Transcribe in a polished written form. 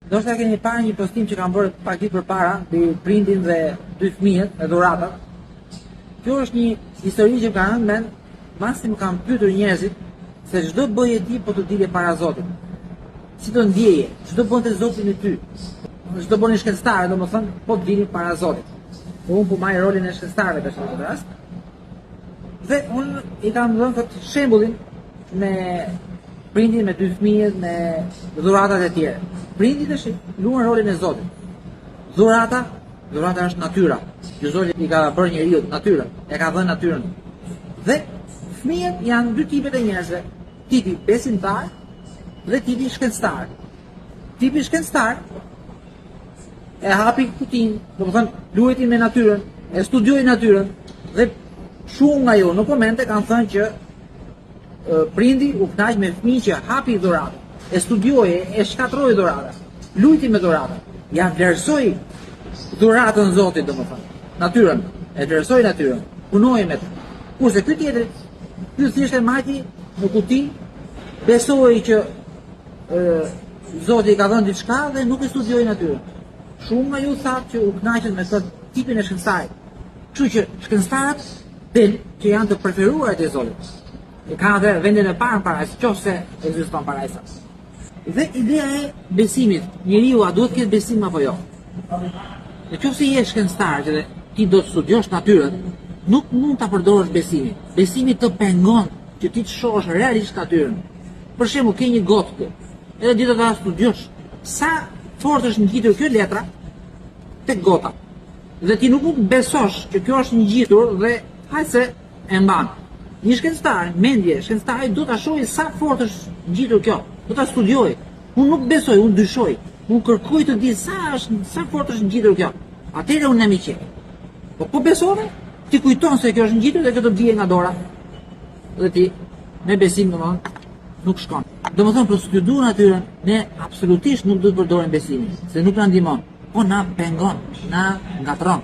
Ndoshta keni parë një postim që kam bërë pak ditë përpara mbi prindin dhe dy fëmijët e dhuratat. Kjo është një histori që ka rënë mend, masi më kanë pyetur njerëzit se çdo bëje ti po të dilje para Zotit. Si do ndjeje, çdo bënte Zoti në ty. Çdo bëni shkencëtare, domethënë, po të dilje para Zotit. Unë po marr rolin e shkencëtarëve tash në këtë rast. Dhe unë i kam dhënë këtë shembullin me prindin me dy fëmijët me dhuratat e tjera. Prindi tash luan rolin e Zotit. Dhurata është natyra. Që Zoti i ka bërë njeriu natyrën, e ka dhënë natyrën. Dhe fëmijët janë dy tipet e njerëzve, tipi besimtar dhe tipi shkencëtar. Tipi shkencëtar e hapi kutinë, domethënë luajti me natyrën, e studioi natyrën dhe shumë nga jo në komente kanë thënë që prindi u kënaq me fëmijë që hapi dhuratën, e studioi, e shkatroi dhuratën, luajti me dhuratën, ja vlerësoi dhuratën Zotit, domethënë, natyrën, e vlerësoi natyrën, punoi me të. Kurse ky tjetri, ky thjesht e majti në kuti, besoi që Zoti i ka dhënë diçka dhe nuk e studioi natyrën. Shumë nga ju thatë që u kënaqën me këtë tipin e shkencëtarit. Kështu që shkencëtarët që janë të preferuarit e Zotit. E kanë atë vendin e parë parajsë, nëse ekziston parajsa. Dhe ideja e besimit, njeriu a duhet të ketë besim apo jo? Nëse je shkencëtar që ti do të studiosh natyrën, nuk mund ta përdorësh besimin. Besimi të pengon që ti të shohësh realisht natyrën. Për shembull, ke një gotë këtu, edhe ti do ta studiosh sa fort është ngjitur kjo letra tek gota. Dhe ti nuk mund të besosh që kjo është ngjitur dhe hajse e mban. Një shkencëtar, mendje, shkencëtari do ta shohë sa fort është ngjitur kjo, do ta studioj. Unë nuk besoj, unë dyshoj. Unë kërkoj të di sa fort është ngjitur kjo. Atëherë unë jam i qetë. Po besove, ti kujton se kjo është ngjitur dhe kjo do bie nga dora. Dhe ti me besim domethënë nuk shkon. Domethënë për studiu natyrën ne absolutisht nuk duhet të përdorim besimin, se nuk na ndihmon, po na pengon, na ngatron.